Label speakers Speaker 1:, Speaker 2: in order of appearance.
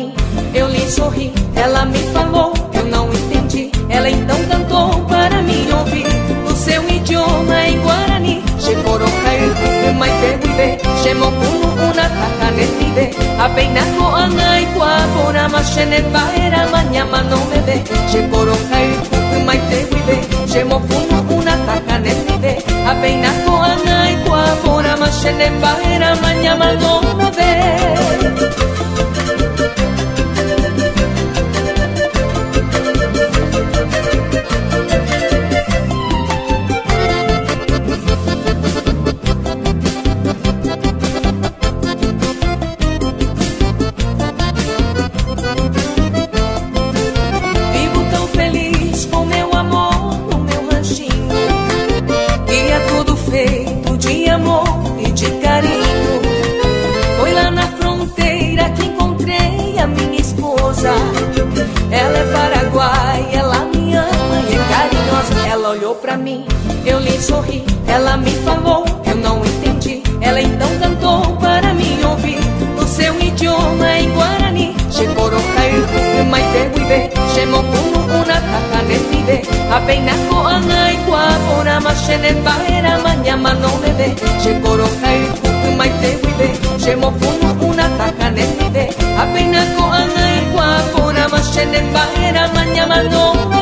Speaker 1: mim, eu lhe sorri. Ela me falou, eu não entendi. Ela então cantou para mim ouvir. O seu idioma em Guarani. Shekorokai, maiteguide, shemokunu una takanetide. Apeinaco anaikwa, porama shenet baera, mañama no me ve. Shekorokai, maiteguide, shemokunu una takanetide. Apeinaco anaikwa, porama shenet baera, mañama no me ve. Feito de amor e de carinho. Foi lá na fronteira que encontrei a minha esposa. Ela é paraguaia, ela me ama e é carinhosa. Ela olhou pra mim, eu lhe sorri. Ela me falou, eu não entendi. Ela então cantou para mim ouvir. O seu idioma em Guarani. Shekorokai, maiteguide, shemokunu una takanetide. Apeinaco anaikwa, porama shenet baera, mañama no me ve. Shekorokai, maiteguide, shemokunu una takanetide. Apeinaco anaikwa, porama shenet baera, mañama no me ve.